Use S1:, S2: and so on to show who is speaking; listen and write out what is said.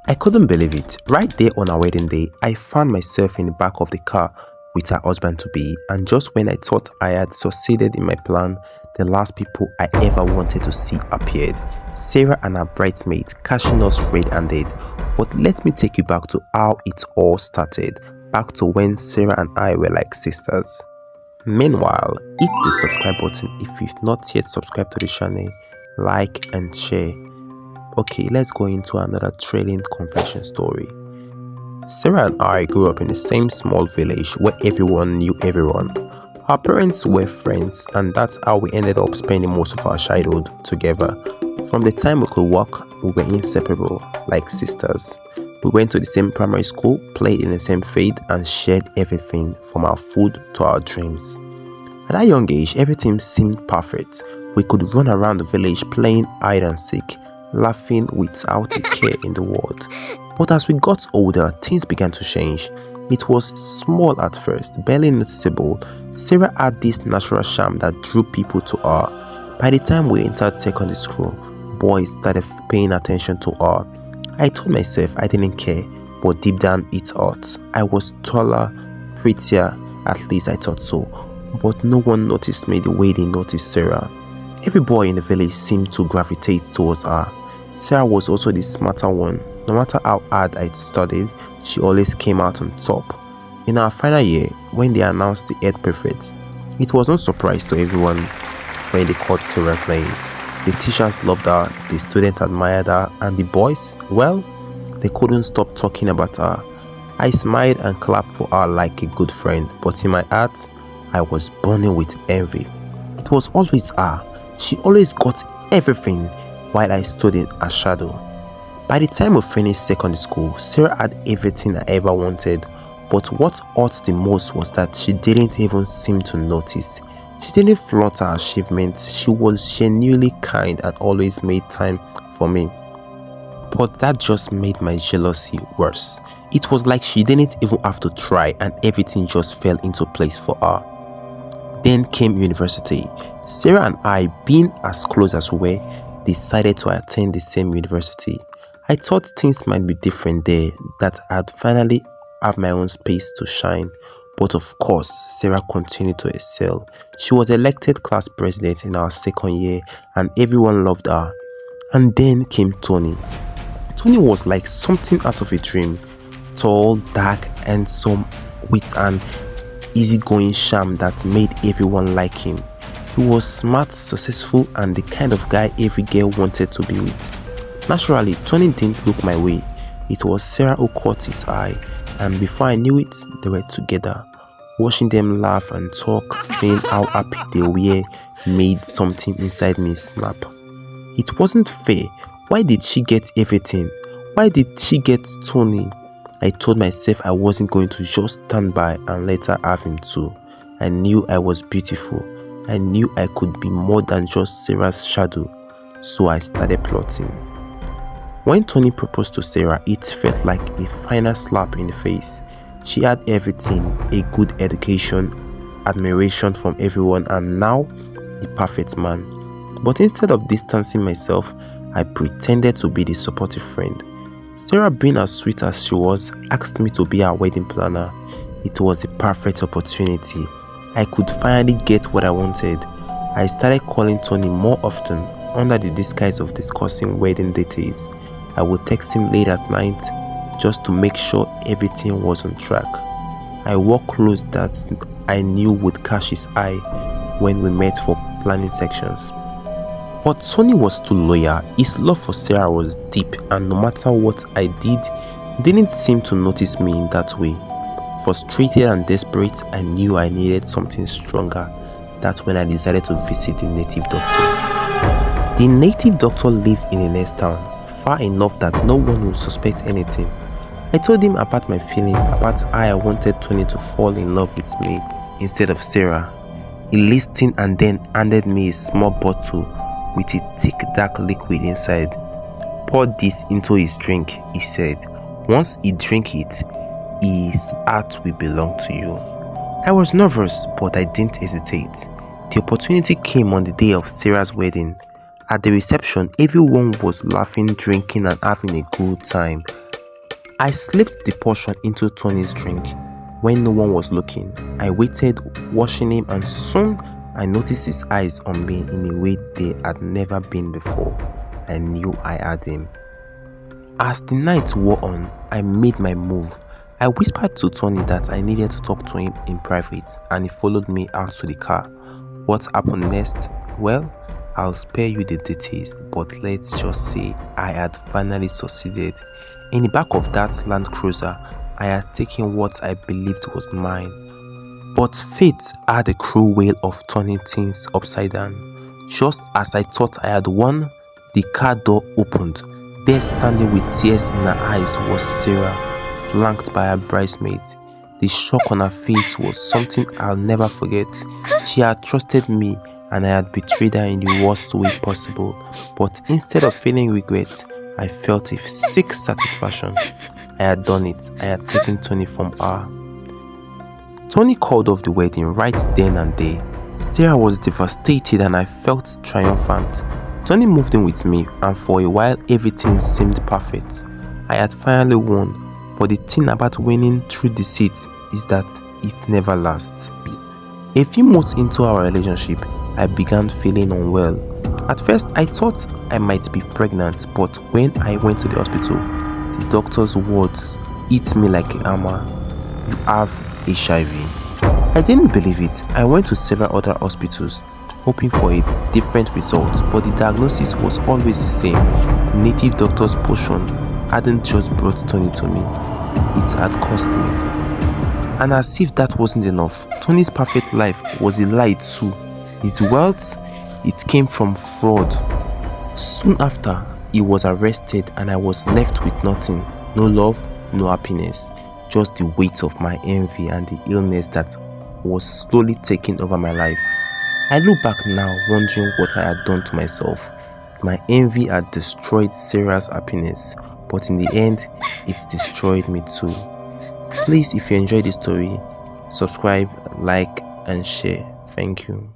S1: I couldn't believe it. Right there on our wedding day, I found myself in the back of the car with her husband-to-be, and just when I thought I had succeeded in my plan, the last people I ever wanted to see appeared. Sarah and her bridesmaid catching us red-handed. But let me take you back to how it all started, back to when Sarah and I were like sisters. Meanwhile, hit the subscribe button if you've not yet subscribed to the channel, like and share. Okay, let's go into another thrilling confession story. Sarah and I grew up in the same small village where everyone knew everyone. Our parents were friends, and that's how we ended up spending most of our childhood together. From the time we could walk, we were inseparable, like sisters. We went to the same primary school, played in the same field, and shared everything from our food to our dreams. At that young age, everything seemed perfect. We could run around the village playing hide and seek, laughing without a care in the world. But as we got older, things began to change. It was small at first, barely noticeable. Sarah had this natural charm that drew people to her. By the time we entered secondary school, boys started paying attention to her. I told myself I didn't care, but deep down it hurt. I was taller, prettier, at least I thought so. But no one noticed me the way they noticed Sarah. Every boy in the village seemed to gravitate towards her. Sarah was also the smarter one. No matter how hard I studied, she always came out on top. In our final year, when they announced the head prefect, it was no surprise to everyone when they called Sarah's name. The teachers loved her, the students admired her, and the boys, well, they couldn't stop talking about her. I smiled and clapped for her like a good friend, but in my heart, I was burning with envy. It was always her. She always got everything, while I stood in her shadow. By the time we finished secondary school, Sarah had everything I ever wanted, but what hurt the most was that she didn't even seem to notice. She didn't flaunt her achievements. She was genuinely kind and always made time for me. But that just made my jealousy worse. It was like she didn't even have to try and everything just fell into place for her. Then came university. Sarah and I, being as close as we were, decided to attend the same university. I thought things might be different there, that I'd finally have my own space to shine. But of course, Sarah continued to excel. She was elected class president in our second year and everyone loved her. And then came Tony. Tony was like something out of a dream. Tall, dark, handsome, with an easygoing charm that made everyone like him. He was smart, successful, and the kind of guy every girl wanted to be with. Naturally, Tony didn't look my way. It was Sarah who caught his eye, and before I knew it, they were together. Watching them laugh and talk, seeing how happy they were, made something inside me snap. It wasn't fair. Why did she get everything? Why did she get Tony? I told myself I wasn't going to just stand by and let her have him too. I knew I was beautiful. I knew I could be more than just Sarah's shadow, so I started plotting. When Tony proposed to Sarah, it felt like a final slap in the face. She had everything, a good education, admiration from everyone, and now the perfect man. But instead of distancing myself, I pretended to be the supportive friend. Sarah, being as sweet as she was, asked me to be her wedding planner. It was a perfect opportunity. I could finally get what I wanted. I started calling Tony more often under the disguise of discussing wedding details. I would text him late at night just to make sure everything was on track. I wore clothes that I knew would catch his eye when we met for planning sections. But Tony was too loyal. His love for Sarah was deep, and no matter what I did, he didn't seem to notice me in that way. Frustrated and desperate, I knew I needed something stronger. That's when I decided to visit the native doctor. The native doctor lived in the next town, far enough that no one would suspect anything. I told him about my feelings, about how I wanted Tony to fall in love with me instead of Sarah. He listened and then handed me a small bottle with a thick dark liquid inside. Pour this into his drink, he said. Once he drank it, his heart will belong to you. I was nervous, but I didn't hesitate. The opportunity came on the day of Sarah's wedding. At the reception, everyone was laughing, drinking, and having a good time. I slipped the portion into Tony's drink. When no one was looking, I waited, watching him, and soon I noticed his eyes on me in a way they had never been before. I knew I had him. As the night wore on, I made my move. I whispered to Tony that I needed to talk to him in private, and he followed me out to the car. What happened next? Well, I'll spare you the details, but let's just say I had finally succeeded. In the back of that Land Cruiser, I had taken what I believed was mine. But fate had a cruel way of turning things upside down. Just as I thought I had won, the car door opened. There, standing with tears in her eyes, was Sarah, flanked by her bridesmaid. The shock on her face was something I'll never forget. She had trusted me and I had betrayed her in the worst way possible. But instead of feeling regret, I felt a sick satisfaction. I had done it. I had taken Tony from her. Tony called off the wedding right then and there. Sarah was devastated and I felt triumphant. Tony moved in with me and for a while everything seemed perfect. I had finally won, but the thing about winning through deceit is that it never lasts. A few months into our relationship, I began feeling unwell. At first, I thought I might be pregnant, but when I went to the hospital, the doctor's words hit me like a hammer. You have HIV. I didn't believe it. I went to several other hospitals, hoping for a different result, but the diagnosis was always the same. Native doctor's potion hadn't just brought Tony to me, it had cost me. And as if that wasn't enough, Tony's perfect life was a lie too. His wealth, it came from fraud. Soon after, he was arrested and I was left with nothing. No love, no happiness. Just the weight of my envy and the illness that was slowly taking over my life. I look back now wondering what I had done to myself. My envy had destroyed Sarah's happiness, but in the end, it destroyed me too. Please, if you enjoyed this story, subscribe, like, and share. Thank you.